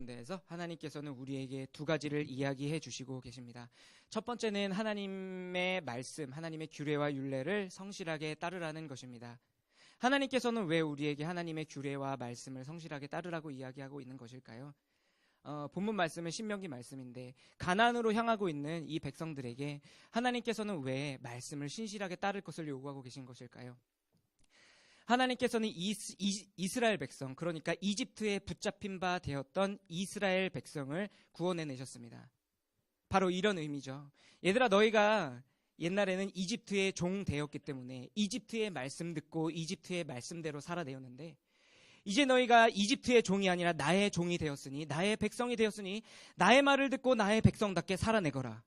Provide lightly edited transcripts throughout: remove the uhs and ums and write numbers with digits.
데에서 하나님께서는 우리에게 두 가지를 이야기해 주시고 계십니다. 첫 번째는 하나님의 말씀, 하나님의 규례와 율례를 성실하게 따르라는 것입니다. 하나님께서는 왜 우리에게 하나님의 규례와 말씀을 성실하게 따르라고 이야기하고 있는 것일까요? 본문 말씀은 신명기 말씀인데 가나안으로 향하고 있는 이 백성들에게 하나님께서는 왜 말씀을 신실하게 따를 것을 요구하고 계신 것일까요? 하나님께서는 이스라엘 백성, 그러니까 이집트에 붙잡힌 바 되었던 이스라엘 백성을 구원해내셨습니다. 바로 이런 의미죠. 얘들아, 너희가 옛날에는 이집트의 종 되었기 때문에 이집트의 말씀 듣고 이집트의 말씀대로 살아내었는데, 이제 너희가 이집트의 종이 아니라 나의 종이 되었으니, 나의 백성이 되었으니 나의 말을 듣고 나의 백성답게 살아내거라.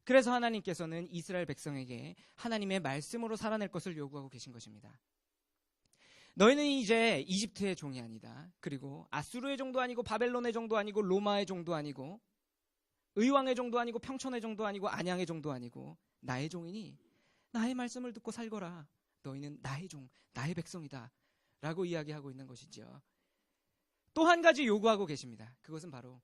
그래서 하나님께서는 이스라엘 백성에게 하나님의 말씀으로 살아낼 것을 요구하고 계신 것입니다. 너희는 이제 이집트의 종이 아니다. 그리고 아수르의 종도 아니고 바벨론의 종도 아니고 로마의 종도 아니고 의왕의 종도 아니고 평촌의 종도 아니고 안양의 종도 아니고 나의 종이니 나의 말씀을 듣고 살거라. 너희는 나의 종, 나의 백성이다. 라고 이야기하고 있는 것이죠. 또 한 가지 요구하고 계십니다. 그것은 바로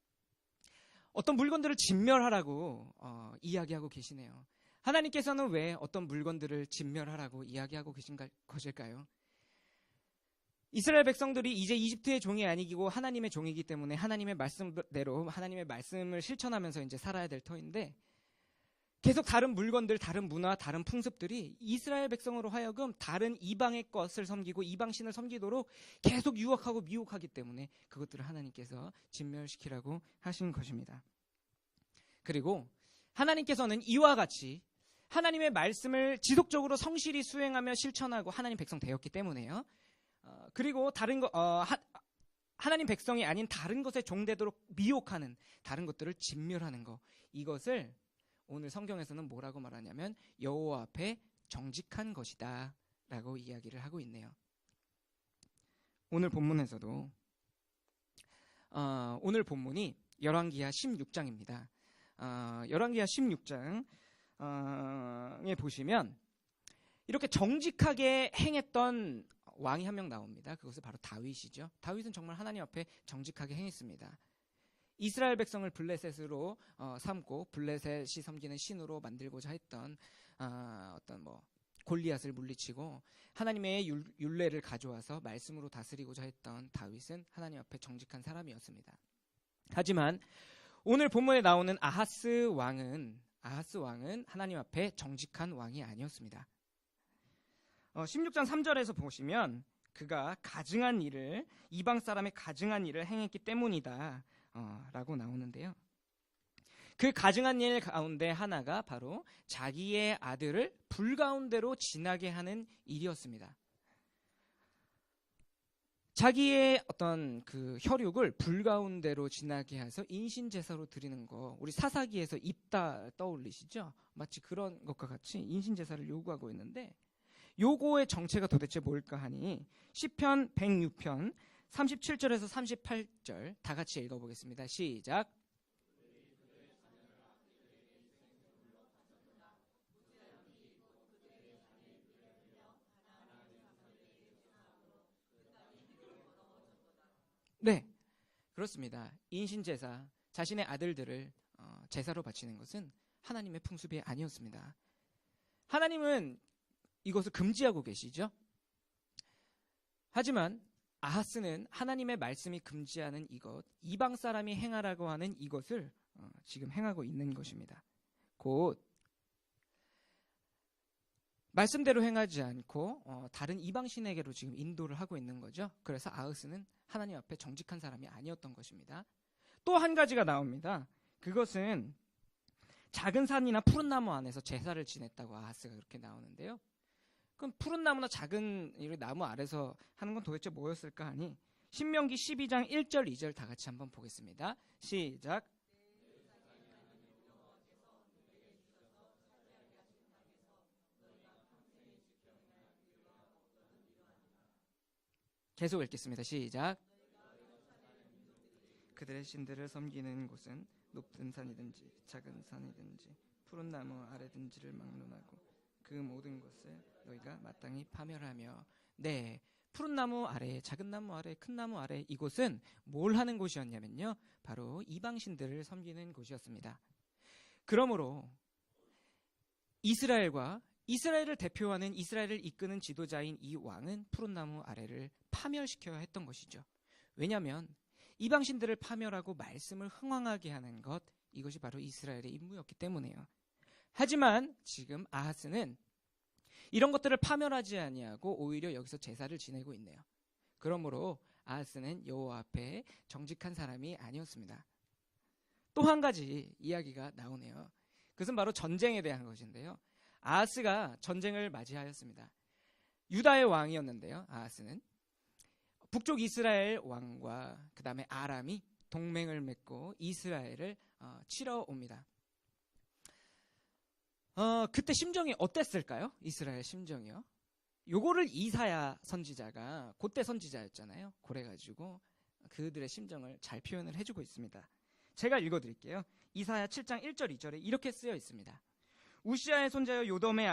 어떤 물건들을 진멸하라고 이야기하고 계시네요. 하나님께서는 왜 어떤 물건들을 진멸하라고 이야기하고 계신 것일까요? 이스라엘 백성들이 이제 이집트의 종이 아니고 하나님의 종이기 때문에 하나님의 말씀대로 하나님의 말씀을 실천하면서 이제 살아야 될 터인데, 계속 다른 물건들, 다른 문화, 다른 풍습들이 이스라엘 백성으로 하여금 다른 이방의 것을 섬기고 이방신을 섬기도록 계속 유혹하고 미혹하기 때문에 그것들을 하나님께서 진멸시키라고 하신 것입니다. 그리고 하나님께서는 이와 같이 하나님의 말씀을 지속적으로 성실히 수행하며 실천하고 하나님 백성 되었기 때문에요. 그리고 하나님 백성이 아닌 다른 것에 종되도록 미혹하는 다른 것들을 진멸하는 것, 이것을 오늘 성경에서는 뭐라고 말하냐면 여호와 앞에 정직한 것이다 라고 이야기를 하고 있네요. 오늘 본문에서도 오늘 본문이 열왕기하 16장입니다. 열왕기하 16장에 보시면 이렇게 정직하게 행했던 왕이 한 명 나옵니다. 그것은 바로 다윗이죠. 다윗은 정말 하나님 앞에 정직하게 행했습니다. 이스라엘 백성을 블레셋으로 삼고 블레셋이 섬기는 신으로 만들고자 했던 골리앗을 물리치고 하나님의 율례를 가져와서 말씀으로 다스리고자 했던 다윗은 하나님 앞에 정직한 사람이었습니다. 하지만 오늘 본문에 나오는 아하스 왕은 하나님 앞에 정직한 왕이 아니었습니다. 16장 3절에서 보시면 그가 이방 사람의 가증한 일을 행했기 때문이다 라고 나오는데요. 그 가증한 일 가운데 하나가 바로 자기의 아들을 불 가운데로 지나게 하는 일이었습니다. 자기의 어떤 그 혈육을 불 가운데로 지나게 해서 인신제사로 드리는 거, 우리 사사기에서 입다 떠올리시죠? 마치 그런 것과 같이 인신제사를 요구하고 있는데, 요거의 정체가 도대체 뭘까 하니 시편 106편 37절에서 38절 다 같이 읽어보겠습니다. 시작. 네, 그렇습니다. 인신제사, 자신의 아들들을 제사로 바치는 것은 하나님의 풍습이 아니었습니다. 하나님은 이것을 금지하고 계시죠. 하지만 아하스는 하나님의 말씀이 금지하는 이것, 이방 사람이 행하라고 하는 이것을 지금 행하고 있는 것입니다. 곧 말씀대로 행하지 않고 다른 이방신에게로 지금 인도를 하고 있는 거죠. 그래서 아하스는 하나님 앞에 정직한 사람이 아니었던 것입니다. 또 한 가지가 나옵니다. 그것은 작은 산이나 푸른 나무 안에서 제사를 지냈다고 아하스가 그렇게 나오는데요. 그럼 푸른 나무나 작은 나무 아래서 하는 건 도대체 뭐였을까 하니 신명기 12장 1절 2절 다 같이 한번 보겠습니다. 시작. 계속 읽겠습니다. 시작. 그들의 신들을 섬기는 곳은 높은 산이든지 작은 산이든지 푸른 나무 아래든지를 막론하고 그 모든 것을 너희가 마땅히 파멸하며, 네, 푸른 나무 아래, 작은 나무 아래, 큰 나무 아래, 이곳은 뭘 하는 곳이었냐면요, 바로 이방신들을 섬기는 곳이었습니다. 그러므로 이스라엘을 대표하는, 이스라엘을 이끄는 지도자인 이 왕은 푸른 나무 아래를 파멸시켜야 했던 것이죠. 왜냐하면 이방신들을 파멸하고 말씀을 흥왕하게 하는 것, 이것이 바로 이스라엘의 임무였기 때문에요. 하지만 지금 아하스는 이런 것들을 파멸하지 아니하고 오히려 여기서 제사를 지내고 있네요. 그러므로 아하스는 여호와 앞에 정직한 사람이 아니었습니다. 또 한 가지 이야기가 나오네요. 그것은 바로 전쟁에 대한 것인데요. 아하스가 전쟁을 맞이하였습니다. 유다의 왕이었는데요. 아하스는 북쪽 이스라엘 왕과 그 다음에 아람이 동맹을 맺고 이스라엘을 치러 옵니다. 그때 심정이 어땠을까요? 이스라엘 심정이요. 요거를 이사야 선지자가, 그때 선지자였잖아요. 그래가지고 그들의 심정을 잘 표현을 해주고 있습니다. 제가 읽어드릴게요. 이사야 7장 1절 2절에 이렇게 쓰여 있습니다. 우시아의 손자여 요담의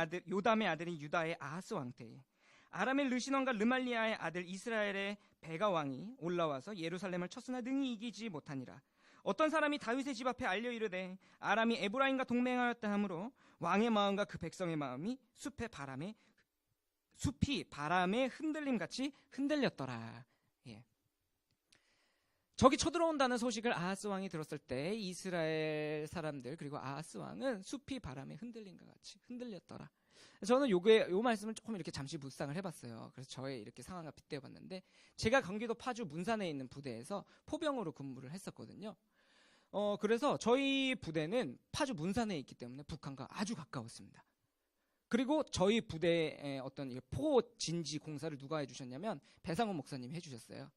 아들인 유다의 아하스 왕 때에 아람의 르시논과 르말리아의 아들 이스라엘의 베가 왕이 올라와서 예루살렘을 쳤으나 능히 이기지 못하니라. 어떤 사람이 다윗의 집 앞에 알려 이르되 아람이 에브라임과 동맹하였다 하므로 왕의 마음과 그 백성의 마음이 숲이 바람에 흔들림같이 흔들렸더라. 예. 적이 쳐들어온다는 소식을 아하스 왕이 들었을 때 이스라엘 사람들, 그리고 아하스 왕은 숲이 바람에 흔들림과 같이 흔들렸더라. 저는 요 말씀을 조금 이렇게 잠시 묵상을 해봤어요. 그래서 저의 이렇게 상황과 빗대어봤는데, 제가 경기도 파주 문산에 있는 부대에서 포병으로 근무를 했었거든요. 그래서 저희 부대는 파주 문산에 있기 때문에 북한과 아주 가까웠습니다. 그리고 저희 부대의 어떤 포 진지 공사를 누가 해주셨냐면 배상훈 목사님이 해주셨어요.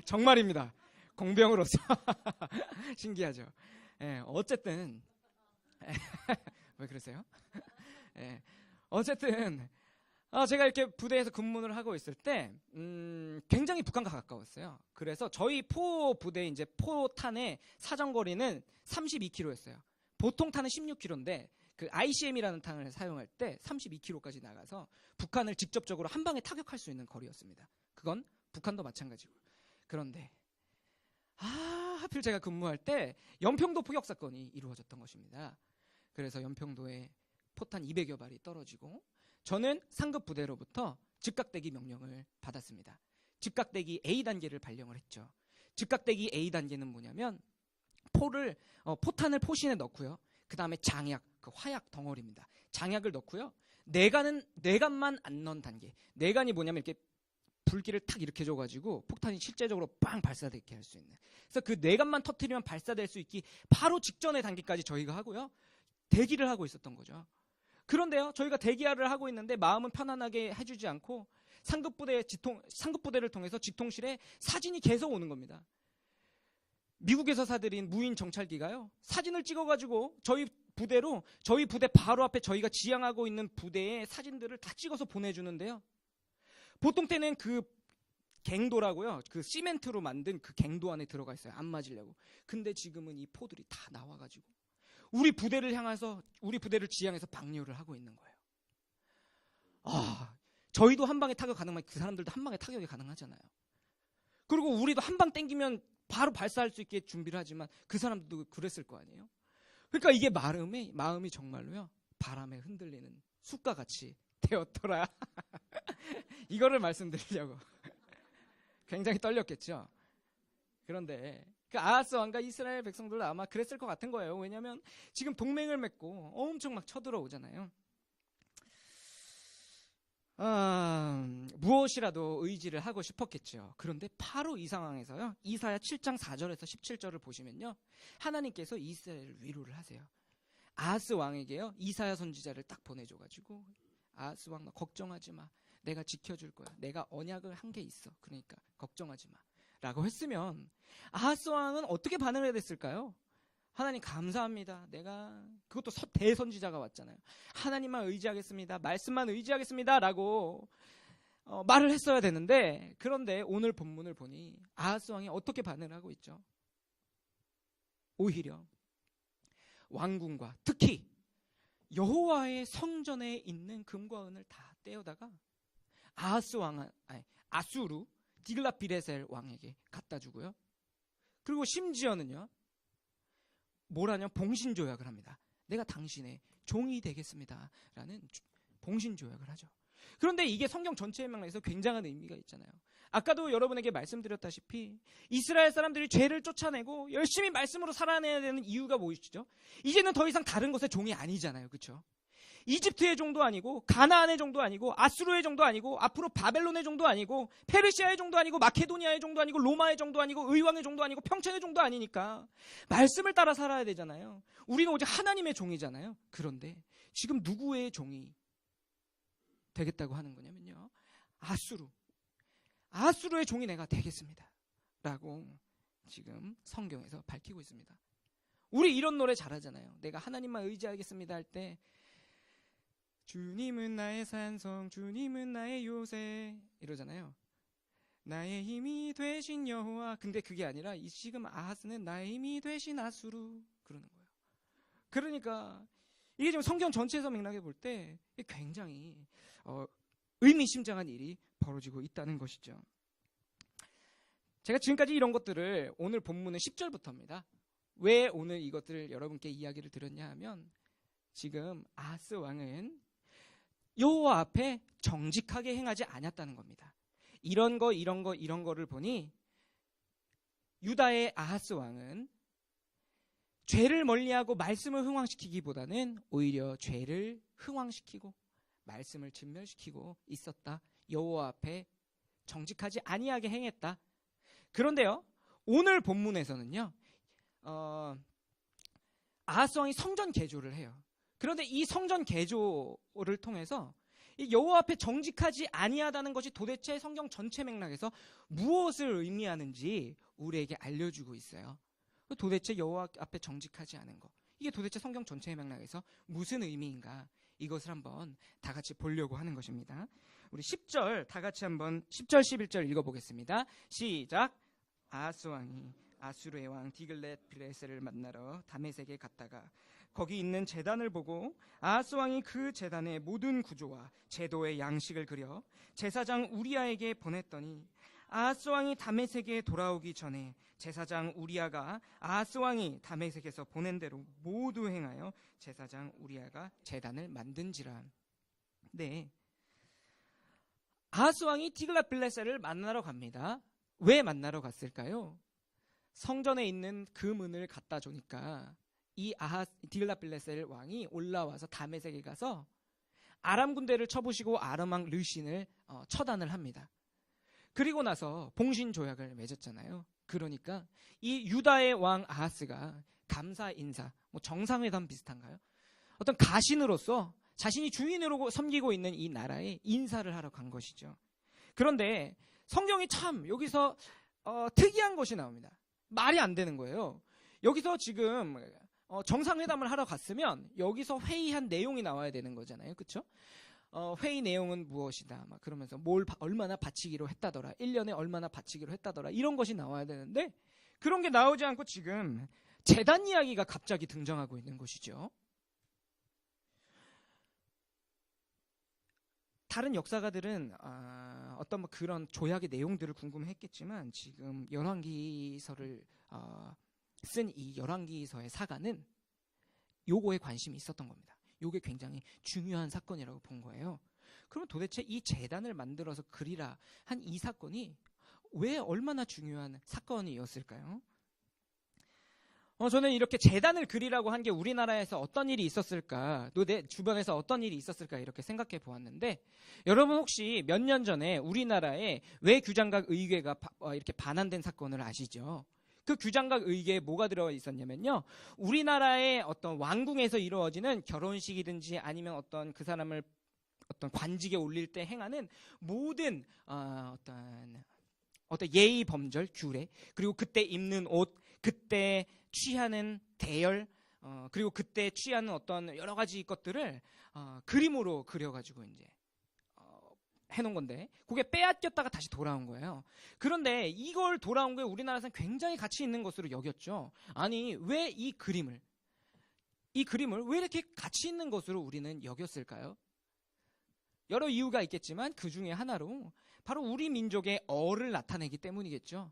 정말입니다. 공병으로서. 신기하죠. 예, 어쨌든 왜 그러세요? 예, 어쨌든 제가 이렇게 부대에서 근무를 하고 있을 때 굉장히 북한과 가까웠어요. 그래서 저희 포 부대 이제 포탄의 사정거리는 32km였어요. 보통 탄은 16km인데 그 ICM이라는 탄을 사용할 때 32km까지 나가서 북한을 직접적으로 한 방에 타격할 수 있는 거리였습니다. 그건 북한도 마찬가지고. 그런데 하필 제가 근무할 때 연평도 포격 사건이 이루어졌던 것입니다. 그래서 연평도에 포탄 200여 발이 떨어지고 저는 상급 부대로부터 즉각대기 명령을 받았습니다. 즉각대기 A단계를 발령을 했죠. 즉각대기 A단계는 뭐냐면 포탄을 포신에 넣고요. 그 다음에 장약, 그 화약 덩어리입니다. 장약을 넣고요. 내관만 안 넣은 단계. 내관이 뭐냐면 이렇게 불길을 탁 이렇게 줘가지고 폭탄이 실제적으로 빵 발사되게 할 수 있는. 그래서 그 내관만 터트리면 발사될 수 있기 바로 직전의 단계까지 저희가 하고요. 대기를 하고 있었던 거죠. 그런데요, 저희가 대기를 하고 있는데 마음은 편안하게 해주지 않고 상급부대를 통해서 직통실에 사진이 계속 오는 겁니다. 미국에서 사들인 무인 정찰기가요, 사진을 찍어가지고 저희 부대 바로 앞에 저희가 지향하고 있는 부대의 사진들을 다 찍어서 보내주는데요. 보통 때는 그 갱도라고요, 그 시멘트로 만든 그 갱도 안에 들어가 있어요. 안 맞으려고. 근데 지금은 이 포들이 다 나와가지고 우리 부대를 지향해서 방류를 하고 있는 거예요. 저희도 한 방에 타격 가능하면 그 사람들도 한 방에 타격이 가능하잖아요. 그리고 우리도 한 방 땡기면 바로 발사할 수 있게 준비를 하지만 그 사람들도 그랬을 거 아니에요. 그러니까 이게 마음이 정말로요, 바람에 흔들리는 숲과 같이 되었더라. 이거를 말씀드리려고. 굉장히 떨렸겠죠. 그런데 그 아하스 왕과 이스라엘 백성들도 아마 그랬을 것 같은 거예요. 왜냐하면 지금 동맹을 맺고 엄청 막 쳐들어오잖아요. 무엇이라도 의지를 하고 싶었겠죠. 그런데 바로 이 상황에서요, 이사야 7장 4절에서 17절을 보시면요, 하나님께서 이스라엘을 위로를 하세요. 아하스 왕에게요, 이사야 선지자를 딱 보내줘가지고, 아하스 왕, 너 걱정하지 마. 내가 지켜줄 거야. 내가 언약을 한 게 있어. 그러니까 걱정하지 마. 라고 했으면 아하스 왕은 어떻게 반응을 해야 됐을까요? 하나님 감사합니다. 그것도 대선지자가 왔잖아요. 하나님만 의지하겠습니다. 말씀만 의지하겠습니다. 라고 말을 했어야 되는데, 그런데 오늘 본문을 보니 아하스 왕이 어떻게 반응을 하고 있죠? 오히려 왕궁과 특히 여호와의 성전에 있는 금과 은을 다 떼어다가 아수르 디글랏비레셀 왕에게 갖다 주고요. 그리고 심지어는요, 뭐라냐, 봉신조약을 합니다. 내가 당신의 종이 되겠습니다 라는 봉신조약을 하죠. 그런데 이게 성경 전체의 맥락에서 굉장한 의미가 있잖아요. 아까도 여러분에게 말씀드렸다시피 이스라엘 사람들이 죄를 쫓아내고 열심히 말씀으로 살아내야 되는 이유가 무엇이죠? 이제는 더 이상 다른 것의 종이 아니잖아요. 그렇죠? 이집트의 종도 아니고 가나안의 종도 아니고 아수르의 종도 아니고 앞으로 바벨론의 종도 아니고 페르시아의 종도 아니고 마케도니아의 종도 아니고 로마의 종도 아니고 의왕의 종도 아니고 평천의 종도 아니니까 말씀을 따라 살아야 되잖아요. 우리는 오직 하나님의 종이잖아요. 그런데 지금 누구의 종이 되겠다고 하는 거냐면요, 아수르의 종이 내가 되겠습니다 라고 지금 성경에서 밝히고 있습니다. 우리 이런 노래 잘하잖아요. 내가 하나님만 의지하겠습니다 할 때 주님은 나의 산성, 주님은 나의 요새 이러잖아요. 나의 힘이 되신 여호와. 근데 그게 아니라 이 지금 아하스는 나의 힘이 되신 아수르 그러는 거예요. 그러니까 이게 지금 성경 전체에서 맥락해 볼 때 굉장히 의미심장한 일이 벌어지고 있다는 것이죠. 제가 지금까지 이런 것들을 오늘 본문은 10절부터입니다. 왜 오늘 이것들을 여러분께 이야기를 드렸냐 하면 지금 아하스 왕은 여호와 앞에 정직하게 행하지 않았다는 겁니다. 이런 거를 보니 유다의 아하스 왕은 죄를 멀리하고 말씀을 흥왕시키기보다는 오히려 죄를 흥왕시키고 말씀을 진멸시키고 있었다. 여호와 앞에 정직하지 아니하게 행했다. 그런데요, 오늘 본문에서는요, 아하스 왕이 성전 개조를 해요. 그런데 이 성전 개조를 통해서 이 여호와 앞에 정직하지 아니하다는 것이 도대체 성경 전체 맥락에서 무엇을 의미하는지 우리에게 알려주고 있어요. 도대체 여호와 앞에 정직하지 않은 것, 이게 도대체 성경 전체의 맥락에서 무슨 의미인가, 이것을 한번 다 같이 보려고 하는 것입니다. 우리 10절 다 같이 한번 10절 11절 읽어보겠습니다. 시작. 아하스 왕이 아수르의 왕 디글랏비레셀을 만나러 다메섹에 갔다가 거기 있는 제단을 보고 아하스 왕이 그 제단의 모든 구조와 제도의 양식을 그려 제사장 우리아에게 보냈더니 아하스 왕이 다메섹에 돌아오기 전에 제사장 우리아가 아하스 왕이 다메섹에서 보낸 대로 모두 행하여 제사장 우리아가 제단을 만든지라. 네, 아하스 왕이 디글랏빌레셀을 만나러 갑니다. 왜 만나러 갔을까요? 성전에 있는 금은을 갖다 주니까 이 디글랏빌레셀 왕이 올라와서 다메섹에 가서 아람 군대를 쳐부시고 아람 왕 르신을 처단을 합니다. 그리고 나서 봉신 조약을 맺었잖아요. 그러니까 이 유다의 왕 아하스가 감사 인사, 정상회담 비슷한가요? 어떤 가신으로서 자신이 주인으로 섬기고 있는 이 나라에 인사를 하러 간 것이죠. 그런데 성경이 참 여기서 특이한 것이 나옵니다. 말이 안 되는 거예요. 여기서 지금 정상회담을 하러 갔으면 여기서 회의한 내용이 나와야 되는 거잖아요. 그렇죠? 회의 내용은 무엇이다. 막 그러면서 얼마나 바치기로 했다더라. 1년에 얼마나 바치기로 했다더라. 이런 것이 나와야 되는데 그런 게 나오지 않고 지금 제단 이야기가 갑자기 등장하고 있는 것이죠. 다른 역사가들은 어떤 그런 조약의 내용들을 궁금해했겠지만 지금 열왕기서를 쓴 이 열왕기서의 사가는 요거에 관심이 있었던 겁니다. 요게 굉장히 중요한 사건이라고 본 거예요. 그러면 도대체 이 제단을 만들어서 그리라 한 이 사건이 왜 얼마나 중요한 사건이었을까요? 저는 이렇게 제단을 그리라고 한 게 우리나라에서 어떤 일이 있었을까, 또 내 주변에서 어떤 일이 있었을까 이렇게 생각해 보았는데, 여러분 혹시 몇 년 전에 우리나라에 외규장각 의궤가 이렇게 반환된 사건을 아시죠? 그 규장각 의궤에 뭐가 들어가 있었냐면요, 우리나라의 어떤 왕궁에서 이루어지는 결혼식이든지 아니면 어떤 그 사람을 어떤 관직에 올릴 때 행하는 모든 어떤 예의 범절 규례, 그리고 그때 입는 옷, 그때 취하는 대열, 그리고 그때 취하는 어떤 여러 가지 것들을 그림으로 그려가지고 이제 해놓은 건데, 그게 빼앗겼다가 다시 돌아온 거예요. 그런데 이걸 돌아온 게 우리나라에서는 굉장히 가치 있는 것으로 여겼죠. 아니, 왜 이 그림을 왜 이렇게 가치 있는 것으로 우리는 여겼을까요? 여러 이유가 있겠지만 그 중에 하나로 바로 우리 민족의 어를 나타내기 때문이겠죠.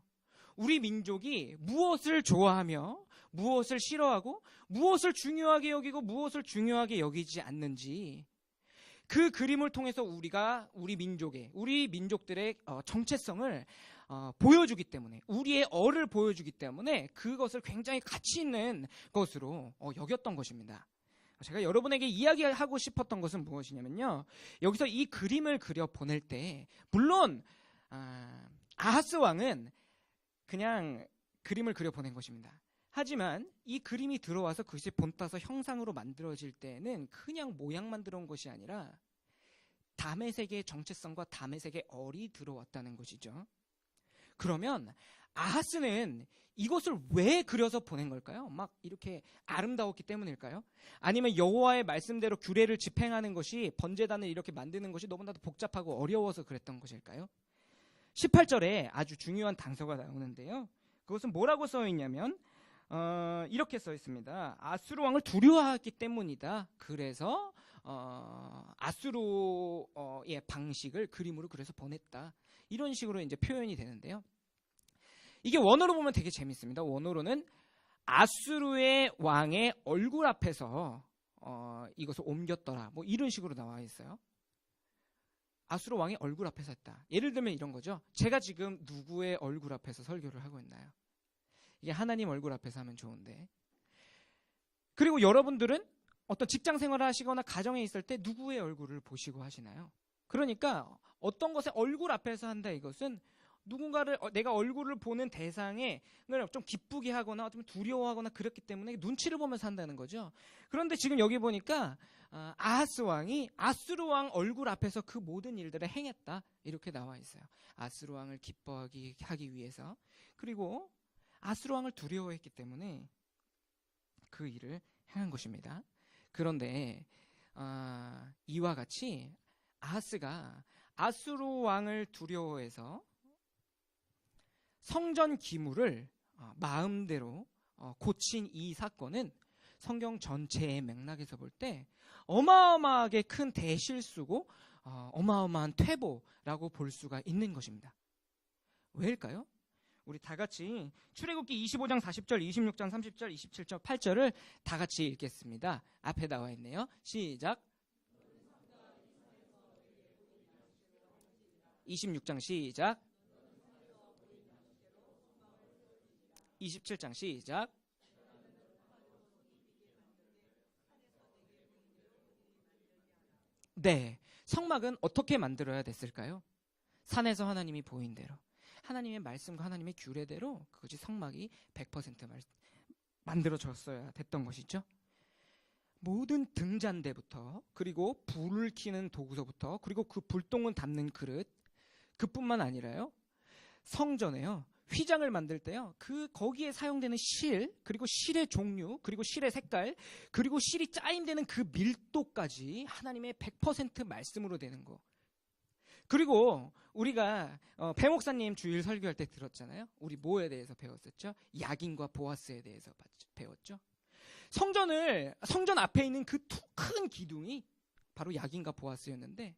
우리 민족이 무엇을 좋아하며 무엇을 싫어하고 무엇을 중요하게 여기고 무엇을 중요하게 여기지 않는지 그 그림을 통해서 우리 민족들의 정체성을 보여주기 때문에, 우리의 어를 보여주기 때문에 그것을 굉장히 가치 있는 것으로 여겼던 것입니다. 제가 여러분에게 이야기하고 싶었던 것은 무엇이냐면요, 여기서 이 그림을 그려 보낼 때 물론 아하스 왕은 그냥 그림을 그려 보낸 것입니다. 하지만 이 그림이 들어와서 그것이 본따서 형상으로 만들어질 때는 그냥 모양만 들어온 것이 아니라 다메섹의 정체성과 다메섹의 얼이 들어왔다는 것이죠. 그러면 아하스는 이것을 왜 그려서 보낸 걸까요? 막 이렇게 아름다웠기 때문일까요? 아니면 여호와의 말씀대로 규례를 집행하는 것이, 번제단을 이렇게 만드는 것이 너무나도 복잡하고 어려워서 그랬던 것일까요? 18절에 아주 중요한 단서가 나오는데요, 그것은 뭐라고 써 있냐면 이렇게 써 있습니다. 아수르 왕을 두려워하기 때문이다. 그래서 아수르의 방식을 그림으로 그려서 보냈다. 이런 식으로 이제 표현이 되는데요. 이게 원어로 보면 되게 재밌습니다. 원어로는 아수르의 왕의 얼굴 앞에서 이것을 옮겼더라. 뭐 이런 식으로 나와 있어요. 아수르 왕의 얼굴 앞에서 했다. 예를 들면 이런 거죠. 제가 지금 누구의 얼굴 앞에서 설교를 하고 있나요? 이게 하나님 얼굴 앞에서 하면 좋은데. 그리고 여러분들은 어떤 직장 생활을 하시거나 가정에 있을 때 누구의 얼굴을 보시고 하시나요? 그러니까 어떤 것의 얼굴 앞에서 한다, 이것은 누군가를, 내가 얼굴을 보는 대상을 좀 기쁘게 하거나 좀 두려워하거나 그렇기 때문에 눈치를 보면서 한다는 거죠. 그런데 지금 여기 보니까 아하스 왕이 아수르 왕 얼굴 앞에서 그 모든 일들을 행했다, 이렇게 나와 있어요. 아수르 왕을 기뻐하게 하기 위해서, 그리고 아수르 왕을 두려워했기 때문에 그 일을 행한 것입니다. 그런데 이와 같이 아하스가 아수르 왕을 두려워해서 성전 기물을 마음대로 고친 이 사건은 성경 전체의 맥락에서 볼 때 어마어마하게 큰 대실수고 어마어마한 퇴보라고 볼 수가 있는 것입니다. 왜일까요? 우리 다 같이 출애굽기 25장 40절, 26장 30절, 27절, 8절을 다 같이 읽겠습니다. 앞에 나와 있네요. 시작. 26장 시작. 27장 시작. 네, 성막은 어떻게 만들어야 됐을까요? 산에서 하나님이 보인 대로, 하나님의 말씀과 하나님의 규례대로 그것이 성막이 100% 만들어졌어야 됐던 것이죠. 모든 등잔대부터, 그리고 불을 켜는 도구서부터, 그리고 그 불똥을 담는 그릇, 그뿐만 아니라요, 성전에요, 휘장을 만들 때요, 거기에 사용되는 실, 그리고 실의 종류, 그리고 실의 색깔, 그리고 실이 짜임되는 그 밀도까지 하나님의 100% 말씀으로 되는 거. 그리고 우리가 배 목사님 주일 설교할 때 들었잖아요. 우리 뭐에 대해서 배웠었죠? 야긴과 보아스에 대해서 배웠죠. 성전 앞에 있는 그 큰 기둥이 바로 야긴과 보아스였는데,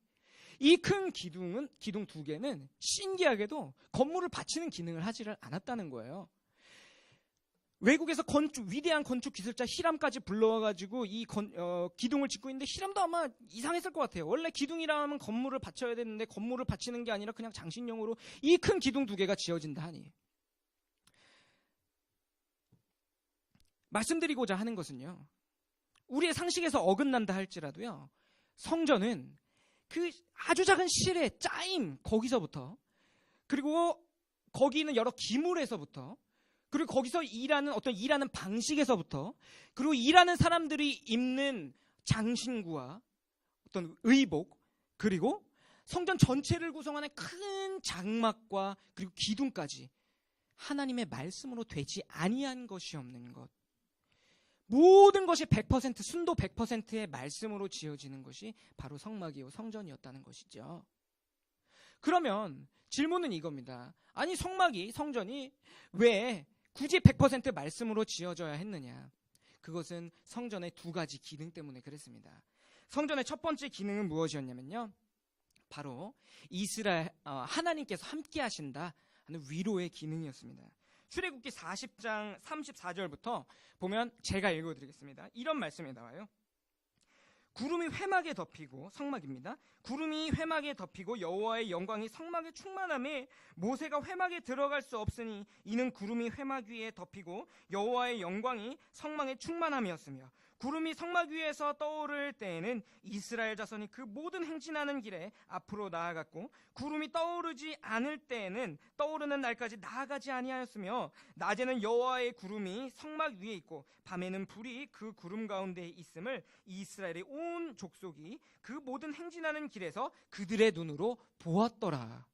이 큰 기둥 두 개는 신기하게도 건물을 받치는 기능을 하지를 않았다는 거예요. 외국에서 위대한 건축 기술자 히람까지 불러와가지고 이 기둥을 짓고 있는데, 히람도 아마 이상했을 것 같아요. 원래 기둥이라면 건물을 받쳐야 되는데 건물을 받치는 게 아니라 그냥 장식용으로 이 큰 기둥 두 개가 지어진다 하니. 말씀드리고자 하는 것은요, 우리의 상식에서 어긋난다 할지라도요, 성전은 그 아주 작은 실의 짜임, 거기서부터, 그리고 거기 있는 여러 기물에서부터, 그리고 거기서 일하는 방식에서부터, 그리고 일하는 사람들이 입는 장신구와 어떤 의복, 그리고 성전 전체를 구성하는 큰 장막과 그리고 기둥까지 하나님의 말씀으로 되지 아니한 것이 없는 것, 모든 것이 100%, 순도 100%의 말씀으로 지어지는 것이 바로 성막이요, 성전이었다는 것이죠. 그러면 질문은 이겁니다. 아니, 성전이 왜 굳이 100% 말씀으로 지어져야 했느냐? 그것은 성전의 두 가지 기능 때문에 그랬습니다. 성전의 첫 번째 기능은 무엇이었냐면요, 바로 하나님께서 함께 하신다 하는 위로의 기능이었습니다. 출애굽기 40장 34절부터 보면 제가 읽어드리겠습니다. 이런 말씀이 나와요. 구름이 회막에 덮이고, 성막입니다. 구름이 회막에 덮이고 여호와의 영광이 성막에 충만함에 모세가 회막에 들어갈 수 없으니 이는 구름이 회막 위에 덮이고 여호와의 영광이 성막에 충만함이었으며, 구름이 성막 위에서 떠오를 때에는 이스라엘 자손이 그 모든 행진하는 길에 앞으로 나아갔고, 구름이 떠오르지 않을 때에는 떠오르는 날까지 나아가지 아니하였으며, 낮에는 여호와의 구름이 성막 위에 있고 밤에는 불이 그 구름 가운데 있음을 이스라엘의 온 족속이 그 모든 행진하는 길에서 그들의 눈으로 보았더라.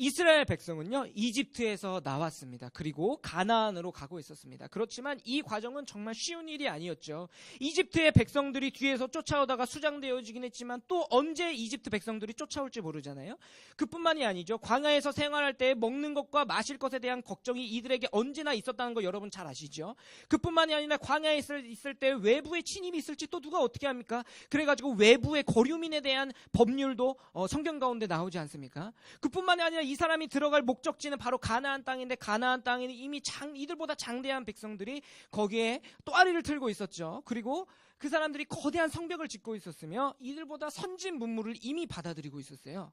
이스라엘 백성은요, 이집트에서 나왔습니다. 그리고 가나안으로 가고 있었습니다. 그렇지만 이 과정은 정말 쉬운 일이 아니었죠. 이집트의 백성들이 뒤에서 쫓아오다가 수장되어지긴 했지만 또 언제 이집트 백성들이 쫓아올지 모르잖아요. 그뿐만이 아니죠. 광야에서 생활할 때 먹는 것과 마실 것에 대한 걱정이 이들에게 언제나 있었다는 거 여러분 잘 아시죠? 그뿐만이 아니라 광야에 있을 때 외부의 침입이 있을지 또 누가 어떻게 합니까? 그래가지고 외부의 거류민에 대한 법률도 성경 가운데 나오지 않습니까? 그뿐만이 아니라 이 사람이 들어갈 목적지는 바로 가나안 땅인데, 가나안 땅에는 이미 이들보다 장대한 백성들이 거기에 또아리를 틀고 있었죠. 그리고 그 사람들이 거대한 성벽을 짓고 있었으며 이들보다 선진 문물을 이미 받아들이고 있었어요.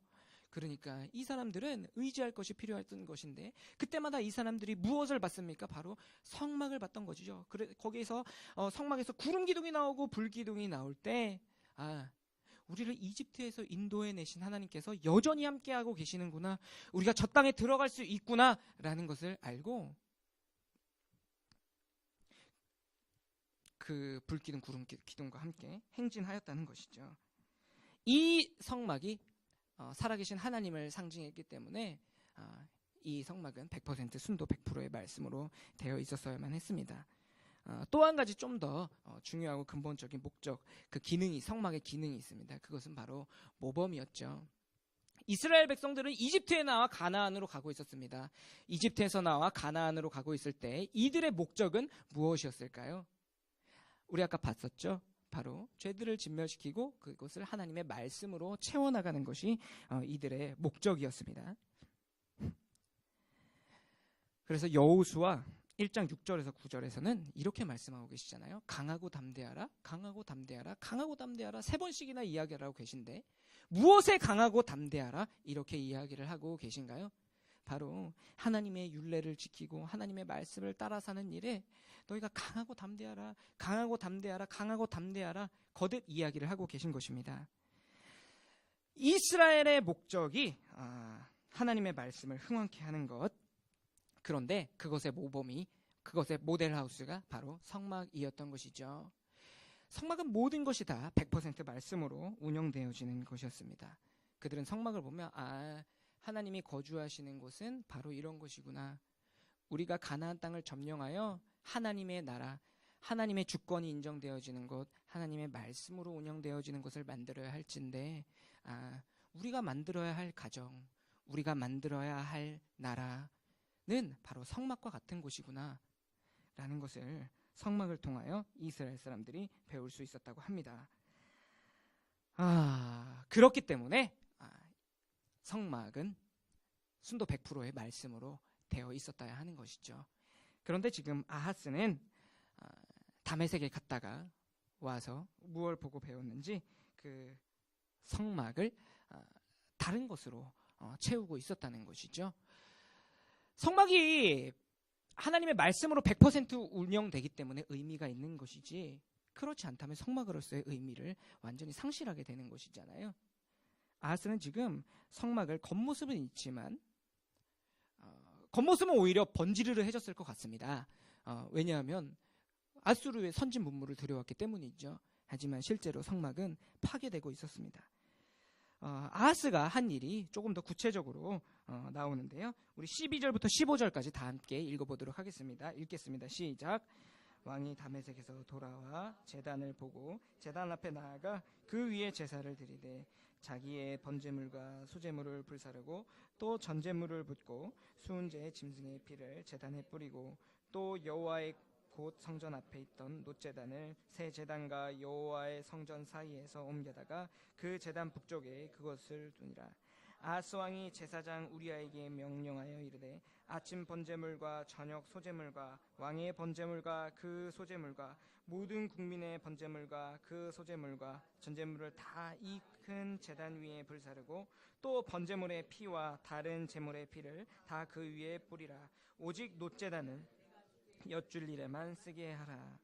그러니까 이 사람들은 의지할 것이 필요했던 것인데, 그때마다 이 사람들이 무엇을 받습니까? 바로 성막을 받던 것이죠. 거기에서 성막에서 구름 기둥이 나오고 불 기둥이 나올 때, 우리를 이집트에서 인도해내신 하나님께서 여전히 함께하고 계시는구나, 우리가 저 땅에 들어갈 수 있구나 라는 것을 알고 그 불기둥 구름 기둥과 함께 행진하였다는 것이죠. 이 성막이 살아계신 하나님을 상징했기 때문에 이 성막은 100% 순도 100%의 말씀으로 되어 있었어야만 했습니다. 또 한 가지 좀 더 중요하고 근본적인 목적, 그 기능이, 성막의 기능이 있습니다. 그것은 바로 모범이었죠. 이스라엘 백성들은 이집트에 나와 가나안으로 가고 있었습니다. 이집트에서 나와 가나안으로 가고 있을 때 이들의 목적은 무엇이었을까요? 우리 아까 봤었죠? 바로 죄들을 진멸시키고 그것을 하나님의 말씀으로 채워나가는 것이 이들의 목적이었습니다. 그래서 여호수아 1장 6절에서 9절에서는 이렇게 말씀하고 계시잖아요. 강하고 담대하라, 강하고 담대하라, 강하고 담대하라, 3번씩이나 이야기를 하고 계신데, 무엇에 강하고 담대하라 이렇게 이야기를 하고 계신가요? 바로 하나님의 율례를 지키고 하나님의 말씀을 따라 사는 일에 너희가 강하고 담대하라, 강하고 담대하라, 강하고 담대하라 거듭 이야기를 하고 계신 것입니다. 이스라엘의 목적이 하나님의 말씀을 흥왕케 하는 것, 그런데 그것의 모범이, 그것의 모델하우스가 바로 성막이었던 것이죠. 성막은 모든 것이 다 100% 말씀으로 운영되어지는 것이었습니다. 그들은 성막을 보면 하나님이 거주하시는 곳은 바로 이런 곳이구나. 우리가 가나안 땅을 점령하여 하나님의 나라, 하나님의 주권이 인정되어지는 곳, 하나님의 말씀으로 운영되어지는 것을 만들어야 할진데, 우리가 만들어야 할 가정, 우리가 만들어야 할 나라 는 바로 성막과 같은 곳이구나 라는 것을 성막을 통하여 이스라엘 사람들이 배울 수 있었다고 합니다. 그렇기 때문에 성막은 순도 100%의 말씀으로 되어 있었다야 하는 것이죠. 그런데 지금 아하스는 다메섹에 갔다가 와서 무엇을 보고 배웠는지 그 성막을 다른 것으로 채우고 있었다는 것이죠. 성막이 하나님의 말씀으로 100% 운영되기 때문에 의미가 있는 것이지, 그렇지 않다면 성막으로서의 의미를 완전히 상실하게 되는 것이잖아요. 아하스는 지금 성막을 겉모습은 있지만 겉모습은 오히려 번지르르해졌을 것 같습니다. 왜냐하면 아수르의 선진 문물을 들여왔기 때문이죠. 하지만 실제로 성막은 파괴되고 있었습니다. 아하스가 한 일이 조금 더 구체적으로 나오는데요. 우리 12절부터 15절까지 다 함께 읽어보도록 하겠습니다. 읽겠습니다. 시작. 왕이 다메섹에서 돌아와 제단을 보고 제단 앞에 나아가 그 위에 제사를 드리되 자기의 번제물과 소제물을 불사르고 또 전제물을 붓고 수은제의 짐승의 피를 제단에 뿌리고 또 여호와의 곧 성전 앞에 있던 놋제단을 새 제단과 여호와의 성전 사이에서 옮겨다가 그 제단 북쪽에 그것을 두니라. 아하스 왕이 제사장 우리아에게 명령하여 이르되 아침 번제물과 저녁 소제물과 왕의 번제물과 그 소제물과 모든 국민의 번제물과 그 소제물과 전제물을 다 이 큰 제단 위에 불사르고 또 번제물의 피와 다른 제물의 피를 다 그 위에 뿌리라. 오직 놋제단은 엿줄 일에만 쓰게 하라.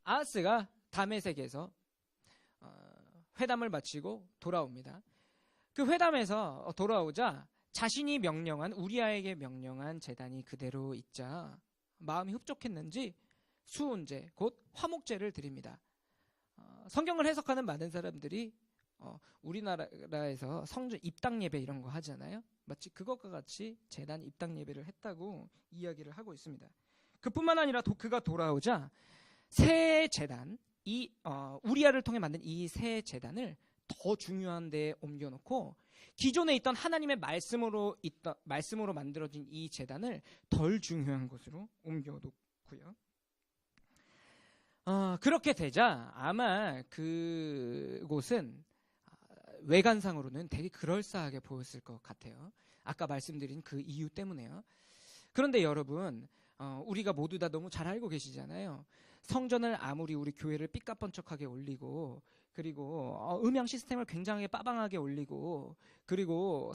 아하스가 다메섹에서 회담을 마치고 돌아옵니다. 그 회담에서 돌아오자 자신이 명령한 우리아에게 명령한 제단이 그대로 있자 마음이 흡족했는지 수훈제 곧 화목제를 드립니다. 성경을 해석하는 많은 사람들이 우리나라에서 성전 입당 예배 이런 거 하잖아요. 마치 그것과 같이 제단 입당 예배를 했다고 이야기를 하고 있습니다. 그뿐만 아니라 그가 돌아오자 새 제단, 우리아를 통해 만든 이 새 제단을 더 중요한 데에 옮겨놓고 기존에 있던 하나님의 말씀으로 만들어진 이 제단을 덜 중요한 곳으로 옮겨놓고요. 그렇게 되자 아마 그곳은 외관상으로는 되게 그럴싸하게 보였을 것 같아요. 아까 말씀드린 그 이유 때문에요. 그런데 여러분, 우리가 모두 다 너무 잘 알고 계시잖아요. 성전을 아무리 우리 교회를 삐까뻔쩍하게 올리고 그리고 음향 시스템을 굉장히 빠방하게 올리고 그리고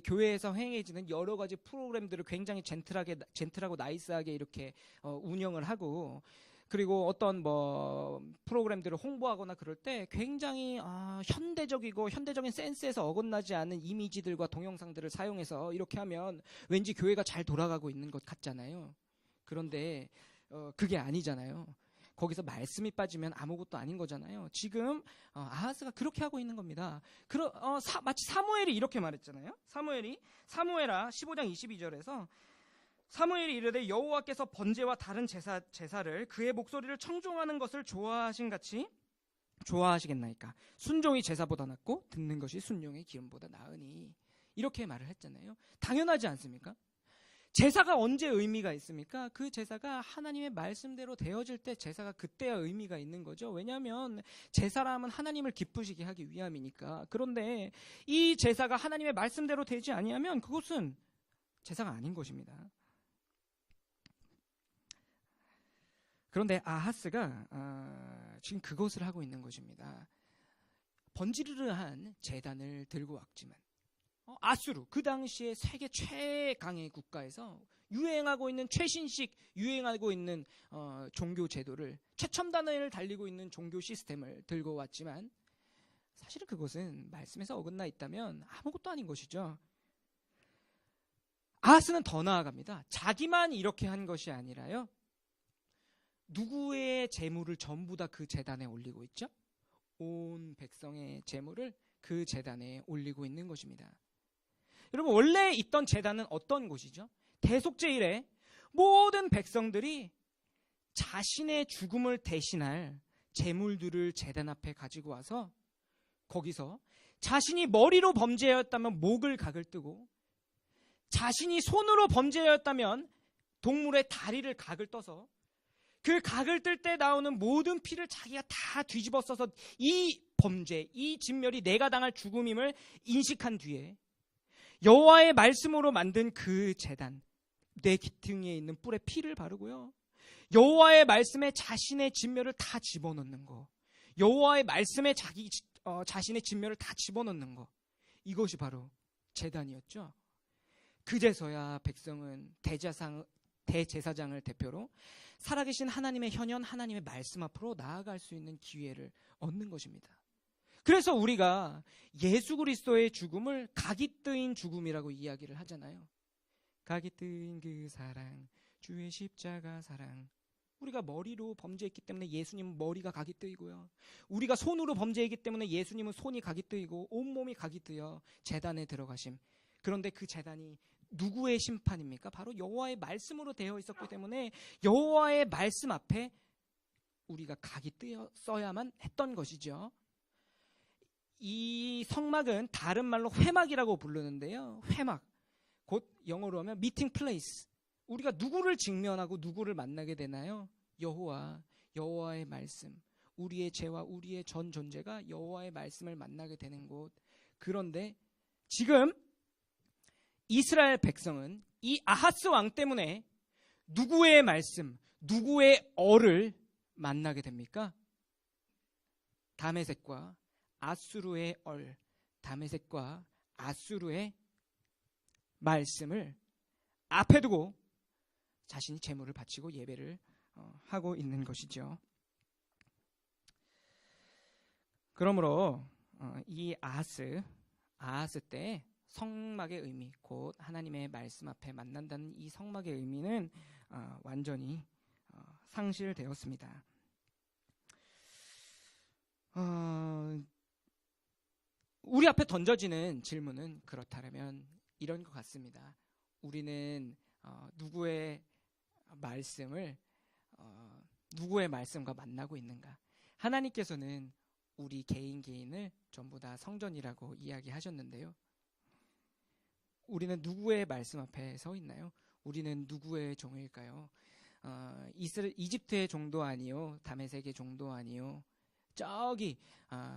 교회에서 행해지는 여러 가지 프로그램들을 굉장히 젠틀하고 나이스하게 이렇게 운영을 하고 그리고 어떤 프로그램들을 홍보하거나 그럴 때 굉장히 현대적이고 현대적인 센스에서 어긋나지 않은 이미지들과 동영상들을 사용해서 이렇게 하면 왠지 교회가 잘 돌아가고 있는 것 같잖아요. 그런데 그게 아니잖아요. 거기서 말씀이 빠지면 아무것도 아닌 거잖아요. 지금 아하스가 그렇게 하고 있는 겁니다. 마치 사무엘이 이렇게 말했잖아요. 사무엘아 15장 22절에서 사무엘이 이르되 여호와께서 번제와 다른 제사를 그의 목소리를 청종하는 것을 좋아하신 같이 좋아하시겠나이까. 순종이 제사보다 낫고 듣는 것이 순종의 기름보다 나으니. 이렇게 말을 했잖아요. 당연하지 않습니까? 제사가 언제 의미가 있습니까? 그 제사가 하나님의 말씀대로 되어질 때 제사가 그때야 의미가 있는 거죠. 왜냐하면 제사라면 하나님을 기쁘시게 하기 위함이니까. 그런데 이 제사가 하나님의 말씀대로 되지 아니하면 그것은 제사가 아닌 것입니다. 그런데 아하스가 지금 그것을 하고 있는 것입니다. 번지르르한 제단을 들고 왔지만 아수르, 그 당시에 세계 최강의 국가에서 유행하고 있는 최신식 유행하고 있는 종교 제도를 최첨단을 달리고 있는 종교 시스템을 들고 왔지만 사실은 그것은 말씀에서 어긋나 있다면 아무것도 아닌 것이죠. 아하스는 더 나아갑니다. 자기만 이렇게 한 것이 아니라요. 누구의 재물을 전부 다 그 제단에 올리고 있죠? 온 백성의 재물을 그 제단에 올리고 있는 것입니다. 여러분, 원래 있던 제단은 어떤 곳이죠? 대속죄 이래 모든 백성들이 자신의 죽음을 대신할 재물들을 제단 앞에 가지고 와서 거기서 자신이 머리로 범죄하였다면 목을 각을 뜨고 자신이 손으로 범죄하였다면 동물의 다리를 각을 떠서 그 각을 뜰 때 나오는 모든 피를 자기가 다 뒤집어 써서 이 범죄, 이 진멸이 내가 당할 죽음임을 인식한 뒤에 여호와의 말씀으로 만든 그 제단, 내 귀퉁이에 있는 뿔에 피를 바르고요. 여호와의 말씀에 자신의 진멸을 다 집어넣는 거. 여호와의 말씀에 자신의 진멸을 다 집어넣는 거. 이것이 바로 제단이었죠. 그제서야 백성은 대제사장을 대표로 살아계신 하나님의 현현, 하나님의 말씀 앞으로 나아갈 수 있는 기회를 얻는 것입니다. 그래서 우리가 예수 그리스도의 죽음을 각이 뜨인 죽음이라고 이야기를 하잖아요. 각이 뜨인 그 사랑, 주의 십자가 사랑. 우리가 머리로 범죄했기 때문에 예수님은 머리가 각이 뜨이고요. 우리가 손으로 범죄했기 때문에 예수님은 손이 각이 뜨이고 온몸이 각이 뜨여 제단에 들어가심. 그런데 그 제단이 누구의 심판입니까? 바로 여호와의 말씀으로 되어 있었기 때문에 여호와의 말씀 앞에 우리가 각이 써야만 했던 것이죠. 이 성막은 다른 말로 회막이라고 부르는데요. 회막, 곧 영어로 하면 미팅 플레이스. 우리가 누구를 직면하고 누구를 만나게 되나요? 여호와의 말씀, 우리의 죄와 우리의 전 존재가 여호와의 말씀을 만나게 되는 곳. 그런데 지금 이스라엘 백성은 이 아하스 왕 때문에 누구의 말씀, 누구의 어를 만나게 됩니까? 다메섹과 아수르의 얼, 다메섹과 아수르의 말씀을 앞에 두고 자신이 제물을 바치고 예배를 하고 있는 것이죠. 그러므로 이 아하스 때 성막의 의미, 곧 하나님의 말씀 앞에 만난다는 이 성막의 의미는 완전히 상실되었습니다. 우리 앞에 던져지는 질문은 그렇다면 이런 것 같습니다. 우리는 누구의 말씀과 만나고 있는가? 하나님께서는 우리 개인을 전부 다 성전이라고 이야기하셨는데요. 우리는 누구의 말씀 앞에 서 있나요? 우리는 누구의 종일까요? 이집트의 종도 아니요, 다메섹의 종도 아니요, 저기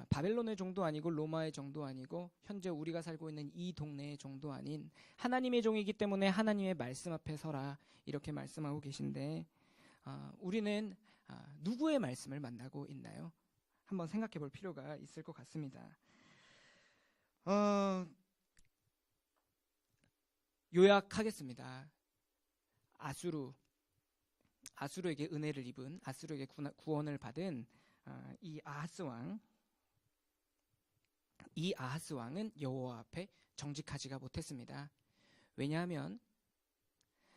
바벨론의 종도 아니고 로마의 종도 아니고 현재 우리가 살고 있는 이 동네의 종도 아닌 하나님의 종이기 때문에 하나님의 말씀 앞에 서라, 이렇게 말씀하고 계신데 우리는 누구의 말씀을 만나고 있나요? 한번 생각해 볼 필요가 있을 것 같습니다. 요약하겠습니다. 아수르에게 은혜를 입은, 아수르에게 구원을 받은 이 아하스 왕은 여호와 앞에 정직하지가 못했습니다. 왜냐하면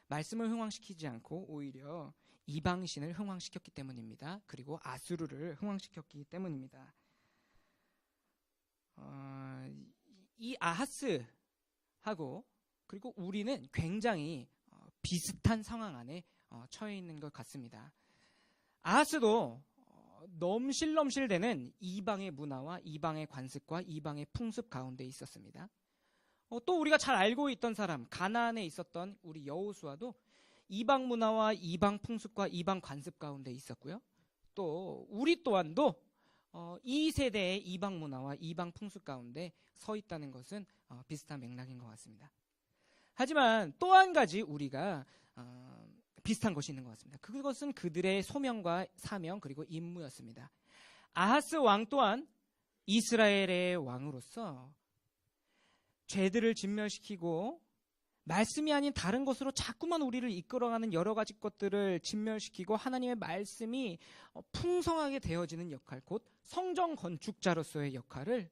말씀을 흥왕시키지 않고 오히려 이방신을 흥왕시켰기 때문입니다. 그리고 아수르를 흥왕시켰기 때문입니다. 이 아하스하고 그리고 우리는 굉장히 비슷한 상황 안에 처해 있는 것 같습니다. 아하스도 넘실넘실대는 이방의 문화와 이방의 관습과 이방의 풍습 가운데 있었습니다. 또 우리가 잘 알고 있던 사람, 가나안에 있었던 우리 여호수아도 이방 문화와 이방 풍습과 이방 관습 가운데 있었고요. 또 우리 또한도 이 세대의 이방 문화와 이방 풍습 가운데 서 있다는 것은 비슷한 맥락인 것 같습니다. 하지만 또 한 가지 우리가 비슷한 것이 있는 것 같습니다. 그것은 그들의 소명과 사명 그리고 임무였습니다. 아하스 왕 또한 이스라엘의 왕으로서 죄들을 진멸시키고 말씀이 아닌 다른 것으로 자꾸만 우리를 이끌어가는 여러 가지 것들을 진멸시키고 하나님의 말씀이 풍성하게 되어지는 역할, 곧 성전 건축자로서의 역할을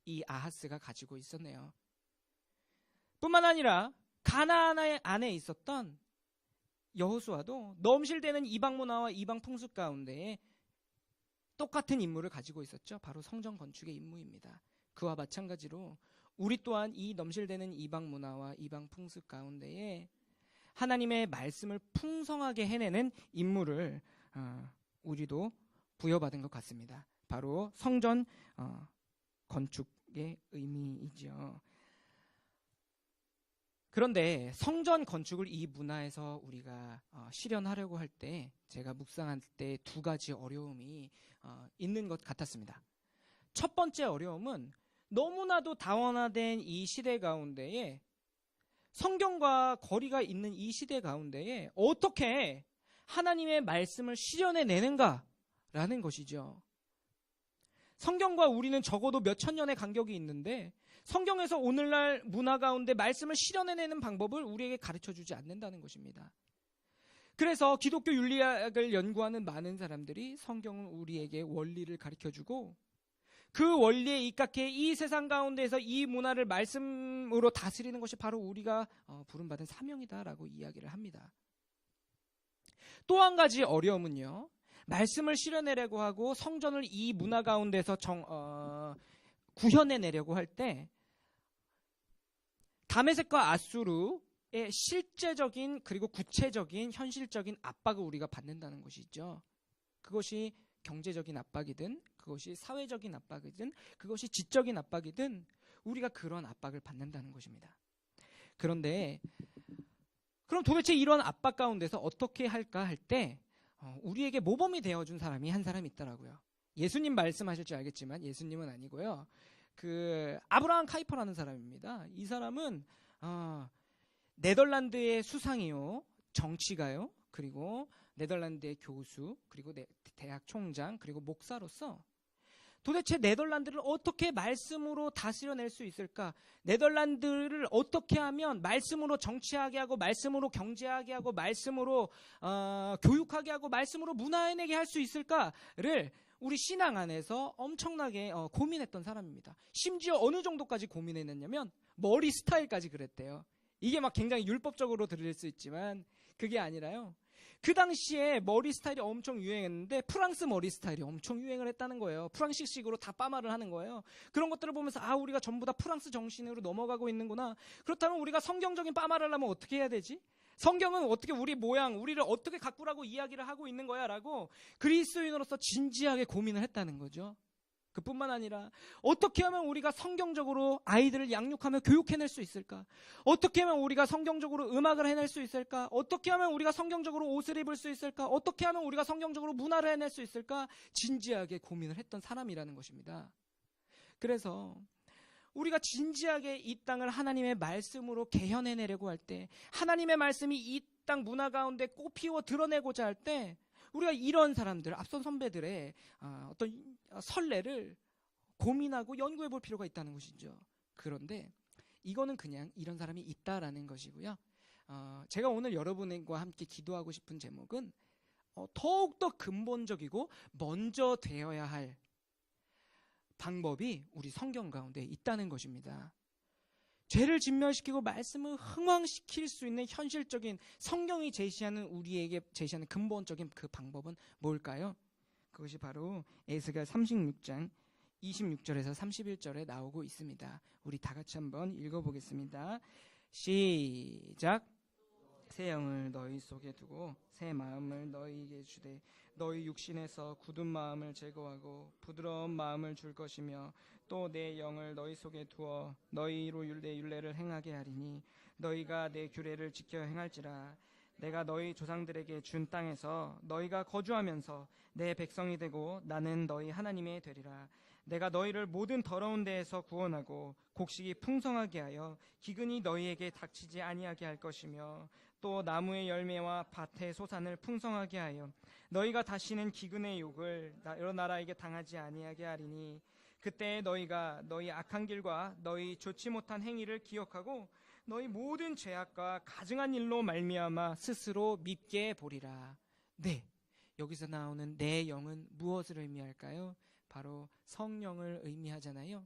이 아하스가 가지고 있었네요. 뿐만 아니라 가나안 안에 있었던 여호수아도 넘실대는 이방 문화와 이방 풍습 가운데에 똑같은 임무를 가지고 있었죠. 바로 성전 건축의 임무입니다. 그와 마찬가지로 우리 또한 이 넘실대는 이방 문화와 이방 풍습 가운데에 하나님의 말씀을 풍성하게 해내는 임무를 우리도 부여받은 것 같습니다. 바로 성전 건축의 의미이죠. 그런데 성전 건축을 이 문화에서 우리가 실현하려고 할 때 제가 묵상할 때 두 가지 어려움이 있는 것 같았습니다. 첫 번째 어려움은 너무나도 다원화된 이 시대 가운데에 성경과 거리가 있는 이 시대 가운데에 어떻게 하나님의 말씀을 실현해내는가라는 것이죠. 성경과 우리는 적어도 몇천 년의 간격이 있는데 성경에서 오늘날 문화 가운데 말씀을 실현해내는 방법을 우리에게 가르쳐주지 않는다는 것입니다. 그래서 기독교 윤리학을 연구하는 많은 사람들이 성경은 우리에게 원리를 가르쳐주고 그 원리에 입각해 이 세상 가운데에서 이 문화를 말씀으로 다스리는 것이 바로 우리가 부름받은 사명이다라고 이야기를 합니다. 또 한 가지 어려움은요, 말씀을 실현해내려고 하고 성전을 이 문화 가운데서 구현해내려고 할 때 다메섹과 아수르의 실제적인 그리고 구체적인 현실적인 압박을 우리가 받는다는 것이죠. 그것이 경제적인 압박이든 그것이 사회적인 압박이든 그것이 지적인 압박이든 우리가 그런 압박을 받는다는 것입니다. 그런데 그럼 도대체 이런 압박 가운데서 어떻게 할까 할 때 우리에게 모범이 되어준 사람이 한 사람이 있더라고요. 예수님 말씀하실 줄 알겠지만 예수님은 아니고요. 그 아브라함 카이퍼라는 사람입니다. 이 사람은 네덜란드의 수상이요, 정치가요, 그리고 네덜란드의 교수, 그리고 대학 총장, 그리고 목사로서 도대체 네덜란드를 어떻게 말씀으로 다스려낼 수 있을까? 네덜란드를 어떻게 하면 말씀으로 정치하게 하고, 말씀으로 경제하게 하고, 말씀으로 교육하게 하고, 말씀으로 문화해내게 할 수 있을까를 우리 신앙 안에서 엄청나게 고민했던 사람입니다. 심지어 어느 정도까지 고민했냐면 머리 스타일까지 그랬대요. 이게 막 굉장히 율법적으로 들릴 수 있지만 그게 아니라요. 그 당시에 머리 스타일이 엄청 유행했는데 프랑스 머리 스타일이 엄청 유행을 했다는 거예요. 프랑스식으로 다 빠마를 하는 거예요. 그런 것들을 보면서 우리가 전부 다 프랑스 정신으로 넘어가고 있는구나. 그렇다면 우리가 성경적인 빠마를 하려면 어떻게 해야 되지? 성경은 어떻게 우리 모양, 우리를 어떻게 가꾸라고 이야기를 하고 있는 거야 라고 그리스도인으로서 진지하게 고민을 했다는 거죠. 그뿐만 아니라 어떻게 하면 우리가 성경적으로 아이들을 양육하며 교육해낼 수 있을까? 어떻게 하면 우리가 성경적으로 음악을 해낼 수 있을까? 어떻게 하면 우리가 성경적으로 옷을 입을 수 있을까? 어떻게 하면 우리가 성경적으로 문화를 해낼 수 있을까? 진지하게 고민을 했던 사람이라는 것입니다. 그래서 우리가 진지하게 이 땅을 하나님의 말씀으로 개현해내려고 할 때, 하나님의 말씀이 이 땅 문화 가운데 꽃피워 드러내고자 할 때 우리가 이런 사람들, 앞선 선배들의 어떤 선례를 고민하고 연구해 볼 필요가 있다는 것이죠. 그런데 이거는 그냥 이런 사람이 있다라는 것이고요. 제가 오늘 여러분과 함께 기도하고 싶은 제목은 더욱더 근본적이고 먼저 되어야 할 방법이 우리 성경 가운데 있다는 것입니다. 죄를 진멸시키고 말씀을 흥왕시킬 수 있는 현실적인 성경이 제시하는 우리에게 제시하는 근본적인 그 방법은 뭘까요? 그것이 바로 에스겔 36장 26절에서 31절에 나오고 있습니다. 우리 다 같이 한번 읽어보겠습니다. 시작. 새 영을 너희 속에 두고 새 마음을 너희에게 주되 너희 육신에서 굳은 마음을 제거하고 부드러운 마음을 줄 것이며 또 내 영을 너희 속에 두어 너희로 내 율례를 행하게 하리니 너희가 내 규례를 지켜 행할지라. 내가 너희 조상들에게 준 땅에서 너희가 거주하면서 내 백성이 되고 나는 너희 하나님이 되리라. 내가 너희를 모든 더러운 데에서 구원하고 곡식이 풍성하게 하여 기근이 너희에게 닥치지 아니하게 할 것이며 또 나무의 열매와 밭의 소산을 풍성하게 하여 너희가 다시는 기근의 욕을 여러 나라에게 당하지 아니하게 하리니 그때 너희가 너희 악한 길과 너희 좋지 못한 행위를 기억하고 너희 모든 죄악과 가증한 일로 말미암아 스스로 밉게 보리라. 네, 여기서 나오는 내 영은 무엇을 의미할까요? 바로 성령을 의미하잖아요.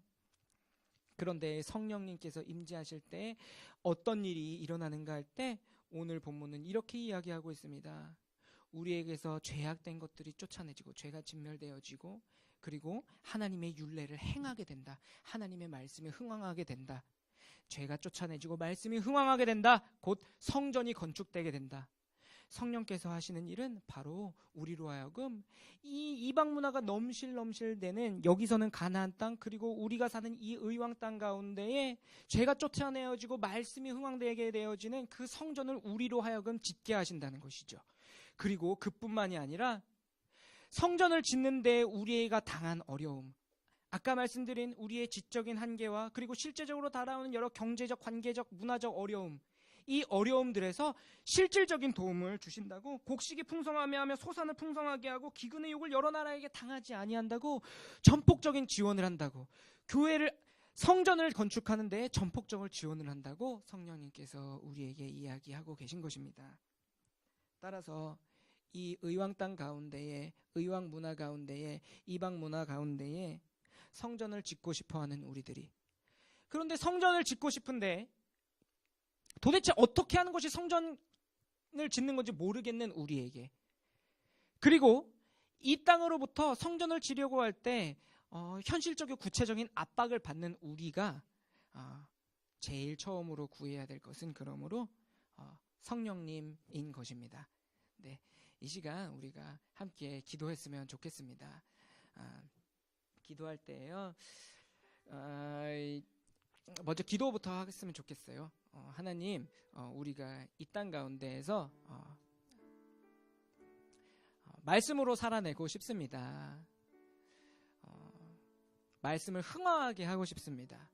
그런데 성령님께서 임재하실 때 어떤 일이 일어나는가 할 때 오늘 본문은 이렇게 이야기하고 있습니다. 우리에게서 죄악된 것들이 쫓아내지고 죄가 진멸되어지고 그리고 하나님의 율례를 행하게 된다. 하나님의 말씀에 흥왕하게 된다. 죄가 쫓아내지고 말씀이 흥왕하게 된다. 곧 성전이 건축되게 된다. 성령께서 하시는 일은 바로 우리로 하여금 이 이방 문화가 넘실넘실되는 여기서는 가나안 땅 그리고 우리가 사는 이 의왕 땅 가운데에 죄가 쫓아내어지고 말씀이 흥왕되게 되어지는 그 성전을 우리로 하여금 짓게 하신다는 것이죠. 그리고 그뿐만이 아니라 성전을 짓는 데 우리가 당한 어려움, 아까 말씀드린 우리의 지적인 한계와 그리고 실제적으로 달아오는 여러 경제적, 관계적, 문화적 어려움, 이 어려움들에서 실질적인 도움을 주신다고, 곡식이 풍성하게 하며 소산을 풍성하게 하고 기근의 욕을 여러 나라에게 당하지 아니한다고 전폭적인 지원을 한다고, 교회를 성전을 건축하는 데 전폭적으로 지원을 한다고 성령님께서 우리에게 이야기하고 계신 것입니다. 따라서 이 의왕 땅 가운데에, 의왕 문화 가운데에, 이방 문화 가운데에 성전을 짓고 싶어하는 우리들이, 그런데 성전을 짓고 싶은데 도대체 어떻게 하는 것이 성전을 짓는 건지 모르겠는 우리에게, 그리고 이 땅으로부터 성전을 지려고 할 때 현실적이고 구체적인 압박을 받는 우리가 제일 처음으로 구해야 될 것은 그러므로 성령님인 것입니다. 네, 이 시간 우리가 함께 기도했으면 좋겠습니다. 기도할 때요, 먼저 기도부터 하겠으면 좋겠어요. 하나님, 우리가 이 땅 가운데에서 말씀으로 살아내고 싶습니다. 말씀을 흥황하게 하고 싶습니다.